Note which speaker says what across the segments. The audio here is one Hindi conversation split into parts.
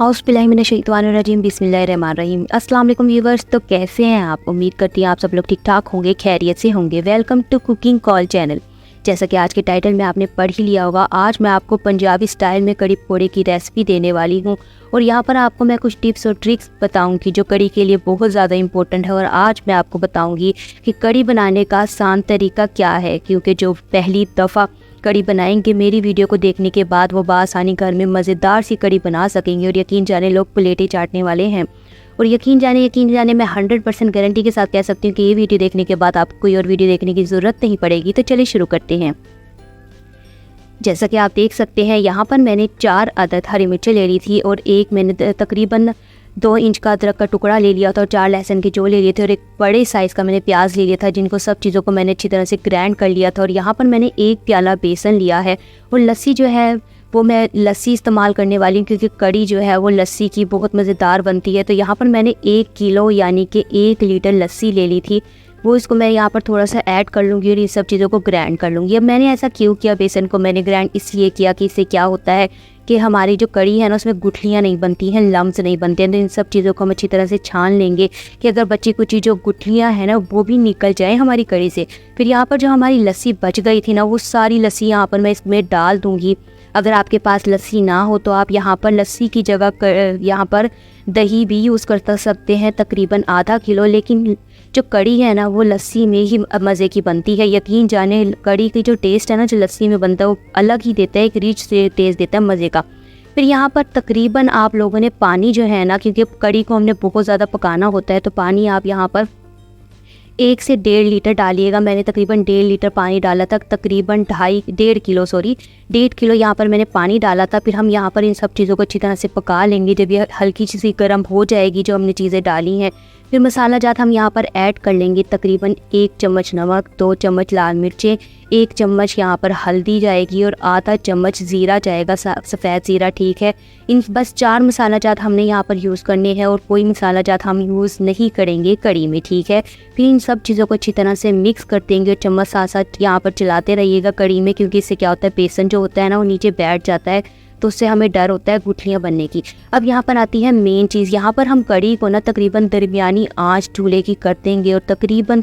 Speaker 1: औज़ुबिल्लाहिमिनश्शैतानिर्रजीम बिस्मिल्लाहिर्रहमानिर्रहीम। अस्सलाम वालेकुम व्यूवर्स, तो कैसे हैं आप? उम्मीद करती हैं आप सब लोग ठीक ठाक होंगे, खैरियत से होंगे। Welcome to cooking call channel. जैसा कि आज के टाइटल में आपने पढ़ ही लिया होगा, आज मैं आपको पंजाबी स्टाइल में कड़ी पकौड़े की रेसिपी देने वाली हूँ और यहाँ पर आपको मैं कुछ टिप्स और ट्रिक्स बताऊँगी जो कड़ी के लिए बहुत ज़्यादा इंपॉर्टेंट है। और आज मैं आपको बताऊँगी कि कड़ी बनाने का आसान तरीका क्या है, क्योंकि जो पहली दफ़ा कड़ी बनाएंगे मेरी वीडियो को देखने के बाद वो बआसानी घर में मज़ेदार सी कड़ी बना सकेंगे और यकीन जाने लोग प्लेटें चाटने वाले हैं। और यकीन जाने मैं 100% गारंटी के साथ कह सकती हूँ कि ये वीडियो देखने के बाद आपको कोई और वीडियो देखने की ज़रूरत नहीं पड़ेगी। तो चलिए शुरू करते हैं। जैसा कि आप देख सकते हैं, यहाँ पर मैंने 4 अदद हरी मिर्चें ले ली थी और एक मैंने तकरीबन 2 इंच का अदरक का टुकड़ा ले लिया था और 4 लहसुन के जो ले लिए थे और एक बड़े साइज़ का मैंने प्याज ले लिया था, जिनको सब चीज़ों को मैंने अच्छी तरह से ग्राइंड कर लिया था। और यहाँ पर मैंने 1 प्याला बेसन लिया है और लस्सी जो है वो मैं लस्सी इस्तेमाल करने वाली हूँ, क्योंकि कड़ी जो है वो लस्सी की बहुत मज़ेदार बनती है। तो यहाँ पर मैंने 1 किलो यानी कि 1 लीटर लस्सी ले ली थी, वो इसको मैं यहाँ पर थोड़ा सा ऐड कर लूँगी और ये सब चीज़ों को ग्राइंड कर लूँगी। अब मैंने ऐसा क्यों किया, बेसन को मैंने ग्राइंड इसलिए किया कि इससे क्या होता है कि हमारी जो कड़ी है ना उसमें गुठलियाँ नहीं बनती हैं, लम्स नहीं बनते हैं। तो इन सब चीज़ों को हम अच्छी तरह से छान लेंगे कि अगर बची कुछ जो गुठलियाँ हैं ना वो भी निकल जाएँ हमारी कड़ी से। फिर यहाँ पर जो हमारी लस्सी बच गई थी ना वो सारी लस्सी यहाँ पर मैं इसमें डाल दूँगी। अगर आपके पास लस्सी ना हो तो आप यहाँ पर लस्सी की जगह यहाँ पर दही भी यूज़ कर सकते हैं, तकरीबन आधा किलो। लेकिन जो कड़ी है ना वो लस्सी में ही मज़े की बनती है। यकीन जाने कड़ी की जो टेस्ट है ना जो लस्सी में बनता है वो अलग ही देता है, एक रिच से टेस्ट देता है मज़े का। फिर यहाँ पर तकरीबन आप लोगों ने पानी जो है ना, क्योंकि कड़ी को हमने बहुत ज़्यादा पकाना होता है, तो पानी आप यहाँ पर 1 से 1.5 लीटर डालिएगा। मैंने तकरीबन 1.5 लीटर पानी डाला था, तकरीबन 1.5 किलो यहाँ पर मैंने पानी डाला था। फिर हम यहाँ पर इन सब चीज़ों को अच्छी तरह से पका लेंगे। जब ये हल्की सी गर्म हो जाएगी जो हमने चीज़ें डाली हैं, फिर मसाला जात हम यहाँ पर ऐड कर लेंगे। तकरीबन 1 चम्मच नमक, 2 चम्मच लाल मिर्चें, 1 चम्मच यहाँ पर हल्दी जाएगी और आधा चम्मच ज़ीरा जाएगा, सफ़ेद ज़ीरा, ठीक है। इन बस 4 मसाला जात हमने यहाँ पर यूज़ करने हैं और कोई मसाला जात हम यूज़ नहीं करेंगे कड़ी में, ठीक है। फिर इन सब चीज़ों को अच्छी तरह से मिक्स कर देंगे और चम्मच साथ साथ यहाँ पर चलाते रहिएगा कड़ी में, क्योंकि इससे क्या होता है बेसन जो होता है ना वो नीचे बैठ जाता है, तो उससे हमें डर होता है गुठलियाँ बनने की। अब यहाँ पर आती है मेन चीज़। यहाँ पर हम कड़ी को ना तकरीबन दरमियानी आंच चूल्हे की कर देंगे और तकरीबन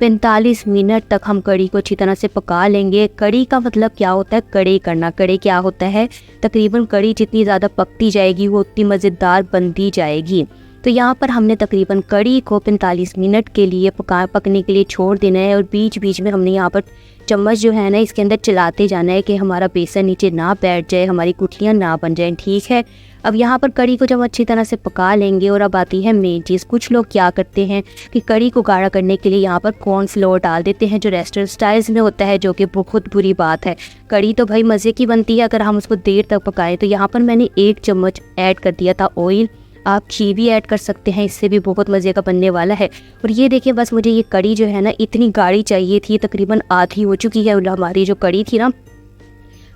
Speaker 1: 45 मिनट तक हम कड़ी को अच्छी तरह से पका लेंगे। कड़ी का मतलब क्या होता है, कड़ी करना। कड़ी क्या होता है, तकरीबन कड़ी जितनी ज़्यादा पकती जाएगी वो उतनी मज़ेदार बनती जाएगी। तो यहाँ पर हमने तकरीबन कड़ी को 45 मिनट के लिए पकने के लिए छोड़ देना है और बीच बीच में हमने यहाँ पर चम्मच जो है ना इसके अंदर चलाते जाना है कि हमारा बेसन नीचे ना बैठ जाए, हमारी गुठलियाँ ना बन जाएं, ठीक है। अब यहाँ पर कड़ी को जब अच्छी तरह से पका लेंगे, और अब आती है मेन चीज़। कुछ लोग क्या करते हैं कि कड़ी को गाढ़ा करने के लिए यहाँ पर कॉर्नफ्लोर डाल देते हैं, जो रेस्टोरेंट स्टाइल्स में होता है, जो कि बहुत बुरी बात है। कड़ी तो भाई मज़े की बनती है अगर हम उसको देर तक पकाएं। तो यहाँ पर मैंने 1 चम्मच ऐड कर दिया था ऑयल, आप घी भी ऐड कर सकते हैं, इससे भी बहुत मज़े का बनने वाला है। और ये देखिए, बस मुझे ये कड़ी जो है ना इतनी गाढ़ी चाहिए थी, तकरीबन आधी हो चुकी है हमारी जो कड़ी थी ना।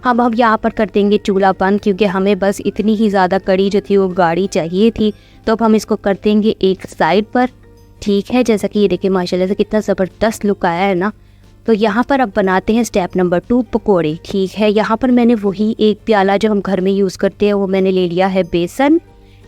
Speaker 1: हम यहाँ पर कर देंगे चूल्हा बंद, क्योंकि हमें बस इतनी ही ज़्यादा कड़ी जो थी वो गाढ़ी चाहिए थी। तो अब हम इसको कर देंगे एक साइड पर, ठीक है। जैसा कि ये देखिए माशाल्लाह से कितना ज़बरदस्त लुक आया है ना। तो यहाँ पर अब बनाते हैं स्टेप नंबर 2, पकौड़े, ठीक है। यहाँ पर मैंने वही 1 प्याला जो हम घर में यूज़ करते हैं वो मैंने ले लिया है बेसन,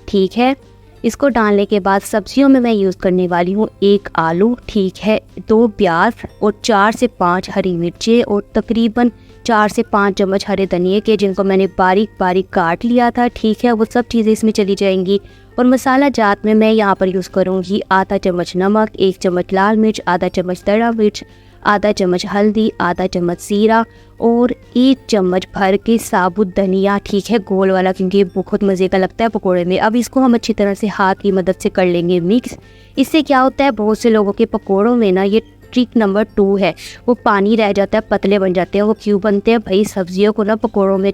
Speaker 1: ठीक है। इसको डालने के बाद सब्जियों में मैं यूज़ करने वाली हूँ 1 आलू, ठीक है, 2 प्याज और 4 से 5 हरी मिर्चें और तकरीबन 4 से 5 चम्मच हरे धनिए के, जिनको मैंने बारीक बारीक काट लिया था, ठीक है। वो सब चीज़ें इसमें चली जाएंगी। और मसाला जात में मैं यहाँ पर यूज़ करूँगी आधा चम्मच नमक, 1 चम्मच लाल मिर्च, आधा चम्मच दड़ा मिर्च, आधा चम्मच हल्दी, आधा चम्मच जीरा और 1 चम्मच भर के साबुत धनिया, ठीक है, गोल वाला, क्योंकि ये बहुत मज़े का लगता है पकोड़े में। अब इसको हम अच्छी तरह से हाथ की मदद से कर लेंगे मिक्स। इससे क्या होता है, बहुत से लोगों के पकोड़ों में ना ये ट्रिक नंबर 2 है, वो पानी रह जाता है, पतले बन जाते हैं। वो क्यों बनते हैं भाई, सब्जियों को ना पकोड़ों में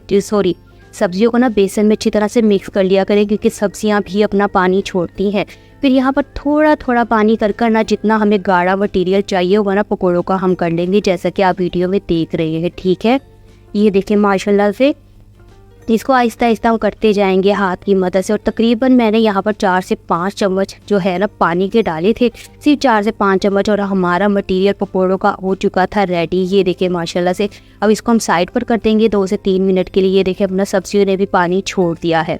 Speaker 1: सब्जियों को ना बेसन में अच्छी तरह से मिक्स कर लिया करें, क्योंकि सब्जियां भी अपना पानी छोड़ती हैं। फिर यहाँ पर थोड़ा थोड़ा पानी कर ना जितना हमें गाढ़ा मटेरियल चाहिए होगा ना पकोड़ों का हम कर लेंगे, जैसा कि आप वीडियो में देख रहे हैं, ठीक है। ये देखें माशाल्लाह से इसको आहिस्ता आहिस्ता हम करते जाएंगे हाथ की मदद से। और तकरीबन मैंने यहाँ पर 4 से 5 चम्मच जो है ना पानी के डाले थे, सिर्फ 4 से 5 चम्मच, और हमारा मटेरियल पकौड़ों का हो चुका था रेडी। ये देखिए माशाल्लाह से। अब इसको हम साइड पर कर देंगे 2 से 3 मिनट के लिए। ये देखिए अपना सब्जियों ने भी पानी छोड़ दिया है।